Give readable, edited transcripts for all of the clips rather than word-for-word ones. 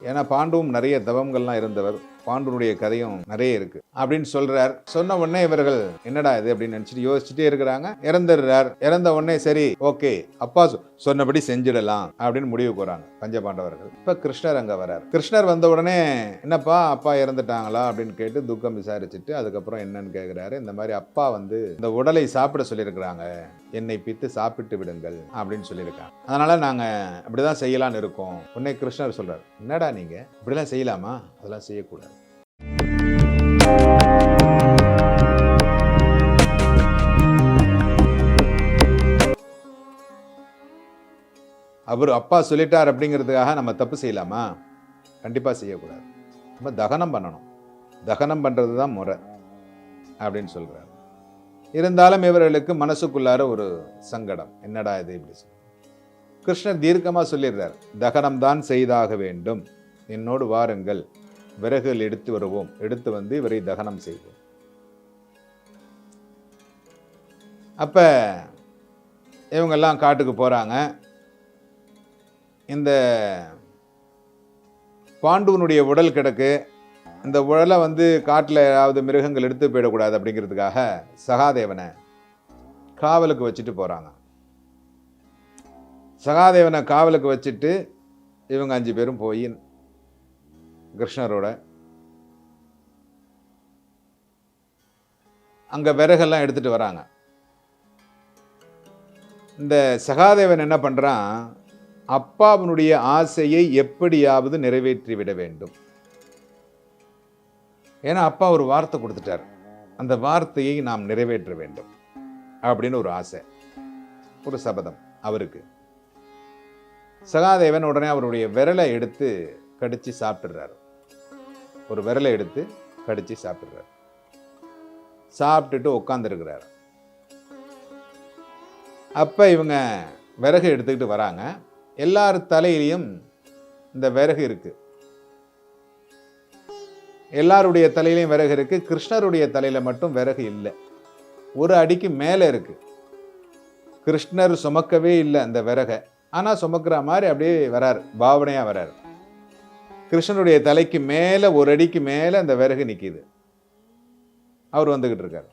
ஏன்னா பாண்டுவும் நிறைய தவங்கள்லாம் இருந்தவர். பாண்டுனுடைய கதையும் நிறைய இருக்கு அப்படின்னு சொல்றார். சொன்ன உடனே இவர்கள் என்னடா இது அப்படின்னு நினைச்சிட்டு யோசிச்சுட்டே இருக்கிறாங்க. இறந்துடுறார். இறந்த உடனே சரி ஓகே அப்பா சொன்னபடி செஞ்சிடலாம் அப்படின்னு முடிவு போறாங்க பஞ்சபாண்டவர்கள். இப்ப கிருஷ்ணர் அங்க வரார். கிருஷ்ணர் வந்த உடனே என்னப்பா அப்பா இறந்துட்டாங்களா அப்படின்னு கேட்டு துக்கம் விசாரிச்சுட்டு அதுக்கப்புறம் என்னன்னு கேட்கிறாரு. இந்த மாதிரி அப்பா இந்த உடலை சாப்பிட சொல்லியிருக்கிறாங்க, என்னை பித்து சாப்பிட்டு விடுங்கள் அப்படின்னு சொல்லியிருக்காங்க. அதனால நாங்க அப்படிதான் செய்யலாம்னு இருக்கோம். உடனே கிருஷ்ணர் சொல்றாரு, என்னடா நீங்க இப்படிலாம் செய்யலாமா? அதெல்லாம் செய்யக்கூடாது. அவர் அப்பா சொல்லிட்டார் அப்படிங்கிறதுக்காக நம்ம தப்பு செய்யலாமா? கண்டிப்பா செய்யக்கூடாது. நம்ம தகனம் பண்ணணும். தகனம் பண்றது தான் முறை அப்படின்னு சொல்றாரு. இருந்தாலும் இவர்களுக்கு மனசுக்குள்ளார ஒரு சங்கடம், என்னடா இது இப்படி சொல்லி. கிருஷ்ணர் தீர்க்கமா சொல்லிடுறார், தகனம் தான் செய்தாக வேண்டும், என்னோடு வாருங்கள், விறகுகள் எடுத்து வருவோம், எடுத்து வந்து இவரை தகனம் செய்வோம். அப்ப இவங்கெல்லாம் காட்டுக்கு போறாங்க. இந்த பாண்டுவனுடைய உடல் கிடக்கு. இந்த உடலை காட்டில் ஏதாவது மிருகங்கள் எடுத்து போயிடக்கூடாது அப்படிங்கிறதுக்காக சகாதேவனை காவலுக்கு வச்சுட்டு போறாங்க. சகாதேவனை காவலுக்கு வச்சுட்டு இவங்க 5 பேரும் போய் கிருஷ்ணரோட அங்க விறகெல்லாம் எடுத்துட்டு வராங்க. இந்த சகாதேவன் என்ன பண்றான், அப்பாவினுடைய ஆசையை எப்படியாவது நிறைவேற்றி விட வேண்டும். ஏன்னா அப்பா ஒரு வார்த்தை கொடுத்துட்டார், அந்த வார்த்தையை நாம் நிறைவேற்ற வேண்டும் அப்படின்னு ஒரு ஆசை, ஒரு சபதம் அவருக்கு. சகாதேவன் உடனே அவருடைய விரலை எடுத்து கடிச்சு சாப்பிட்டுறாரு. ஒரு விரலை எடுத்து கடிச்சு சாப்பிட்டுறாரு. சாப்பிட்டுட்டு உட்காந்துருக்கிறார். அப்ப இவங்க விறகு எடுத்துக்கிட்டு வராங்க. எல்லார் தலையிலையும் இந்த விறகு இருக்கு. எல்லாருடைய தலையிலையும் விறகு இருக்கு. கிருஷ்ணருடைய தலையில மட்டும் விறகு இல்லை. ஒரு அடிக்கு மேல இருக்கு. கிருஷ்ணர் சுமக்கவே இல்லை அந்த விறகை. ஆனா சுமக்கிற மாதிரி அப்படியே வராரு, பாவனையா வராரு. கிருஷ்ணனுடைய தலைக்கு மேல ஒரு அடிக்கு மேல அந்த விறகு நிக்குது. அவர் வந்துகிட்டு இருக்காரு.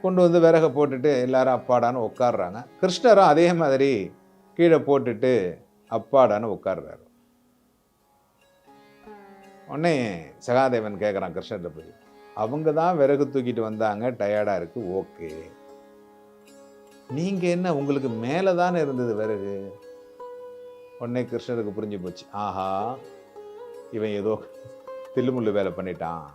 கொண்டு வந்து விறகை போட்டுட்டு எல்லாரும் அப்பாடான்னு உட்காடுறாங்க. கிருஷ்ணரும் அதே மாதிரி கீழே போட்டுட்டு அப்பாடான்னு உட்காடுறாரு. உடனே சகாதேவன் கேட்குறான் கிருஷ்ணர்கிட்ட போய், அவங்க தான் விறகு தூக்கிட்டு வந்தாங்க, டயர்டா இருக்கு, ஓகே, நீங்க என்ன உங்களுக்கு மேலே தானே இருந்தது விறகு? உடனே கிருஷ்ணருக்கு புரிஞ்சு போச்சு, ஆஹா இவன் ஏதோ தில்லுமுள்ளு வேலை பண்ணிட்டான்,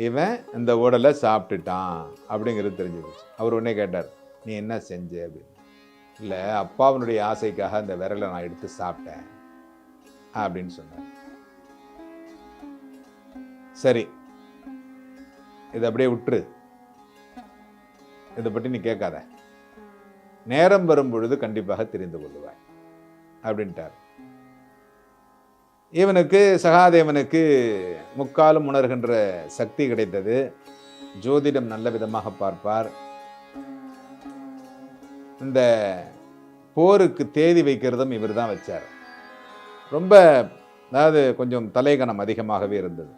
இவன் இந்த உடலை சாப்பிட்டுட்டான் அப்படிங்கிறது தெரிஞ்சு போச்சு. அவர் உடனே கேட்டார், நீ என்ன செஞ்ச அப்படின்னு. இல்லை அப்பாவனுடைய ஆசைக்காக அந்த விரலை நான் எடுத்து சாப்பிட்டேன் அப்படின்னு சொன்னார். சரி இதை அப்படியே விட்டுரு, இதை பற்றி நீ கேட்காத, நேரம் வரும் பொழுது கண்டிப்பாக தெரிந்து கொள்ளுவாய் அப்படின்ட்டார். இவனுக்கு சகாதேவனுக்கு முக்காலும் உணர்கின்ற சக்தி கிடைத்தது. ஜோதிடம் நல்ல விதமாக பார்ப்பார். இந்த போருக்கு தேதி வைக்கிறதும் இவர் தான் வச்சார். ரொம்ப அதாவது கொஞ்சம் தலைகணம் அதிகமாகவே இருந்தது.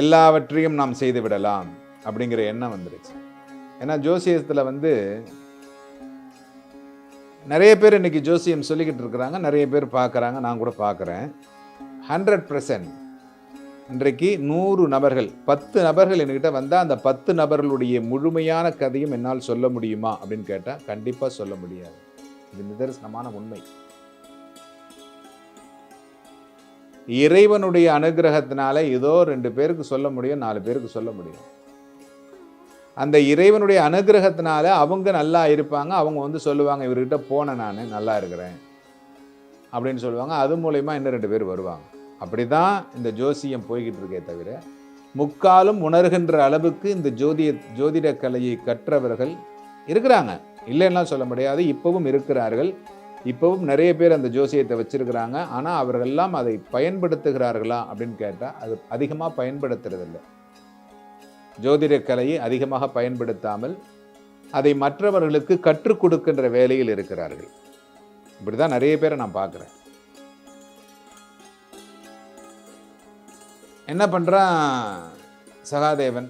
எல்லாவற்றையும் நாம் செய்து விடலாம் அப்படிங்கிற எண்ணம் வந்துருச்சு. ஏன்னா ஜோசியத்தில் நிறைய பேர் இன்னைக்கு ஜோசியம் சொல்லிக்கிட்டு இருக்கிறாங்க, நிறைய பேர் பார்க்குறாங்க, நான் கூட பார்க்குறேன். 100% இன்றைக்கு 100 நபர்கள் 10 நபர்கள் என்கிட்ட வந்தால் அந்த 10 நபர்களுடைய முழுமையான கதையும் என்னால் சொல்ல முடியுமா அப்படின்னு கேட்டால் கண்டிப்பாக சொல்ல முடியாது. இது நிதர்சனமான உண்மை. இறைவனுடைய அனுகிரகத்தினால ஏதோ 2 பேருக்கு சொல்ல முடியும், 4 பேருக்கு சொல்ல முடியும். அந்த இறைவனுடைய அனுகிரகத்தினால அவங்க நல்லா இருப்பாங்க. அவங்க சொல்லுவாங்க, இவர்கிட்ட போனேன், நான் நல்லா இருக்கிறேன் அப்படின்னு சொல்லுவாங்க. அது மூலயமா இன்னும் 2 பேர் வருவாங்க. அப்படிதான் இந்த ஜோசியம் போய்கிட்டு இருக்கே தவிர, முக்காலும் உணர்கின்ற அளவுக்கு இந்த ஜோதிட கலையை கற்றவர்கள் இருக்கிறாங்க, இல்லைன்னா சொல்ல முடியாது. இப்பவும் இருக்கிறார்கள். இப்பவும் நிறைய பேர் அந்த ஜோசியத்தை வச்சிருக்கிறாங்க. ஆனால் அவர்களெல்லாம் அதை பயன்படுத்துகிறார்களா அப்படின்னு கேட்டால் அது அதிகமாக பயன்படுத்துறதில்லை. ஜோதிட கலையை அதிகமாக பயன்படுத்தாமல் அதை மற்றவர்களுக்கு கற்றுக் கொடுக்கின்ற வேலையில் இருக்கிறார்கள். இப்படிதான் நிறைய பேரை நான் பார்க்குறேன். என்ன பண்ணுறான் சகாதேவன்,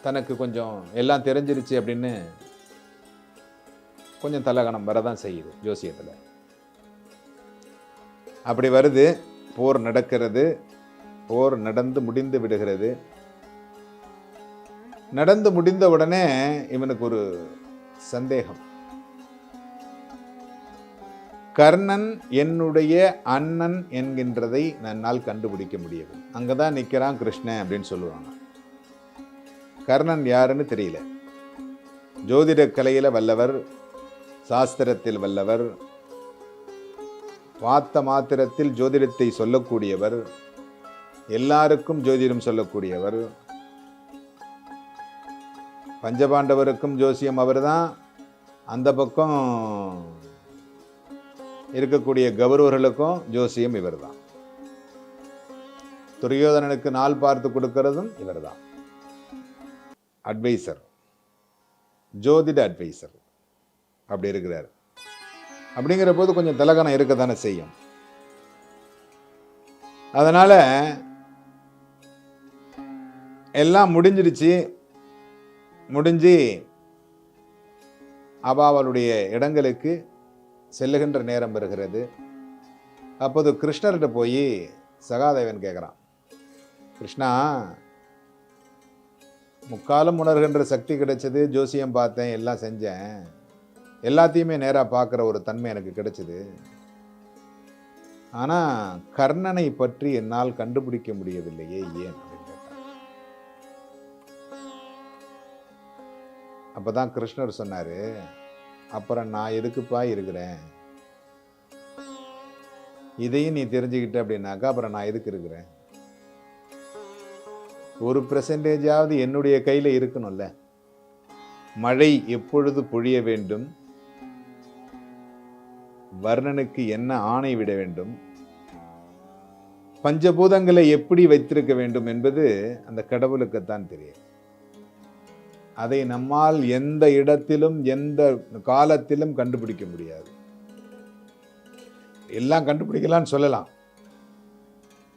தனக்கு கொஞ்சம் எல்லாம் தெரிஞ்சிருச்சு அப்படின்னு கொஞ்சம் தலகணம் வரதான் செய்யுது ஜோசியத்தில். அப்படி வருது, போர் நடக்கிறது, போர் நடந்து முடிந்து விடுகிறது. நடந்து முடிந்த உடனே இவனுக்கு ஒரு சந்தேகம். கர்ணன் என்னுடைய அண்ணன் என்கின்றதை என்னால் கண்டுபிடிக்க முடியவில்லை. அங்கதான் நிற்கிறான் கிருஷ்ணன் அப்படின்னு சொல்லுவாங்க. கர்ணன் யாருன்னு தெரியல. ஜோதிட கலையில் வல்லவர், சாஸ்திரத்தில் வல்லவர், பார்த்த மாத்திரத்தில் ஜோதிடத்தை சொல்லக்கூடியவர், எல்லாருக்கும் ஜோதிடம் சொல்லக்கூடியவர். பஞ்சபாண்டவருக்கும் ஜோசியம் அவர் தான், அந்த பக்கம் இருக்கக்கூடிய கௌரவர்களுக்கும் ஜோசியம் இவர் தான். துரியோதனனுக்கு நாள் பார்த்து கொடுக்கிறதும் இவர் தான். அட்வைசர், ஜோதிட அட்வைசர் அப்படி இருக்கிறார். அப்படிங்கிற போது கொஞ்சம் தலகணம் இருக்க தானே செய்யும். அதனால எல்லாம் முடிஞ்சிருச்சு. முடிஞ்சு அவளுடைய இடங்களுக்கு செல்லுகின்ற நேரம் வருகிறது. அப்போது கிருஷ்ணர்கிட்ட போய் சகாதேவன் கேட்குறான், கிருஷ்ணா, முக்காலம் உணர்கின்ற சக்தி கிடைச்சது, ஜோசியம் பார்த்தேன், எல்லாம் செஞ்சேன், எல்லாத்தையுமே நேராக பார்க்குற ஒரு தன்மை எனக்கு கிடைச்சது. ஆனால் கர்ணனை பற்றி என்னால் கண்டுபிடிக்க முடியவில்லையே, ஏன் அப்படின்னு கேட்டான். அப்போ தான் கிருஷ்ணர் சொன்னார், அப்புறம் நான் எதுக்குப்பா இருக்கிறேன், இதையும் நீ தெரிஞ்சுக்கிட்ட அப்படின்னாக்கா அப்புறம் நான் எதுக்கு இருக்கிறேன்? 1% என்னுடைய கையில் இருக்கணும்ல. மழை எப்பொழுது பொழிய வேண்டும், வர்ணனுக்கு என்ன ஆணை விட வேண்டும், பஞ்சபூதங்களை எப்படி வைத்திருக்க வேண்டும் என்பது அந்த கடவுளுக்குத்தான் தெரியும். அதை நம்மால் எந்த இடத்திலும் எந்த காலத்திலும் கண்டுபிடிக்க முடியாது. எல்லாம் கண்டுபிடிக்கலாம்னு சொல்லலாம்,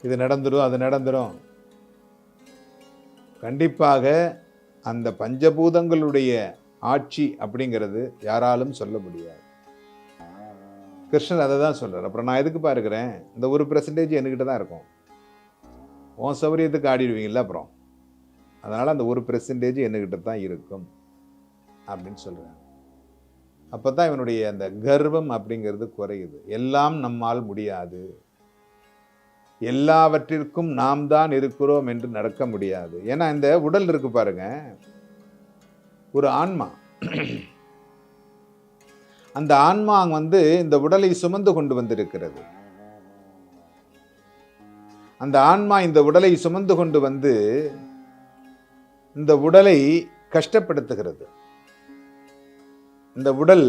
இது நடந்துடும் அது நடந்துடும். கண்டிப்பாக அந்த பஞ்சபூதங்களுடைய ஆட்சி அப்படிங்கிறது யாராலும் சொல்ல முடியாது. கிருஷ்ணன் அதை தான் சொல்றார். அப்புறம் நான் எதுக்குப்பா இருக்கிறேன், இந்த 1% என்கிட்ட தான் இருக்கும், உன் சௌரியத்துக்கு ஆடிடுவீங்கல்ல அப்புறம், அதனால் அந்த 1% என்கிட்ட தான் இருக்கும் அப்படின்னு சொல்கிறாங்க. அப்போ தான் இவனுடைய அந்த கர்வம் அப்படிங்கிறது குறையுது. எல்லாம் நம்மால் முடியாது, எல்லாவற்றிற்கும் நாம் தான் இருக்கிறோம் என்று நடக்க முடியாது. ஏன்னா இந்த உடல் இருக்கு பாருங்க, ஒரு ஆன்மா. அந்த ஆன்மா இந்த உடலை சுமந்து கொண்டு வந்திருக்கிறது. அந்த ஆன்மா இந்த உடலை சுமந்து கொண்டு வந்து இந்த உடலை கஷ்டப்படுத்துகிறது. இந்த உடல்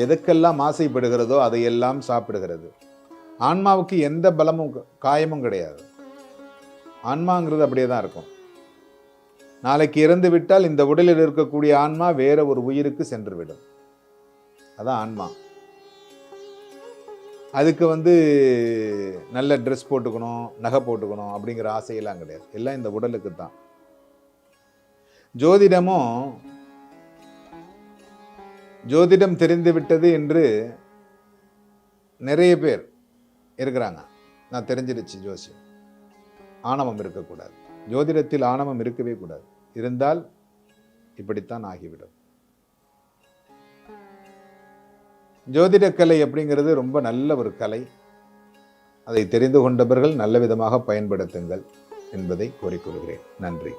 எதுக்கெல்லாம் ஆசைப்படுகிறதோ அதையெல்லாம் சாப்பிடுகிறது. ஆன்மாவுக்கு எந்த பலமும் காயமும் கிடையாது. ஆன்மாங்கிறது அப்படியே தான் இருக்கும். நாளைக்கு இறந்து விட்டால் இந்த உடலில் இருக்கக்கூடிய ஆன்மா வேற ஒரு உயிருக்கு சென்றுவிடும். அதான் ஆன்மா. அதுக்கு நல்ல ட்ரெஸ் போட்டுக்கணும், நகை போட்டுக்கணும் அப்படிங்கிற ஆசையெல்லாம் கிடையாது. எல்லாம் இந்த உடலுக்கு தான். ஜோதிடம் தெரிந்து விட்டது என்று நிறைய பேர் இருக்கிறாங்க. நான் தெரிஞ்சிருச்சு ஜோசியம். ஆணவம் இருக்கக்கூடாது. ஜோதிடத்தில் ஆணவம் இருக்கவே கூடாது. இருந்தால் இப்படித்தான் ஆகிவிடும். ஜோதிட கலை அப்படிங்கிறது ரொம்ப நல்ல ஒரு கலை. அதை தெரிந்து கொண்டவர்கள் நல்ல விதமாக பயன்படுத்துங்கள் என்பதை கோரிக்கொள்கிறேன். நன்றி.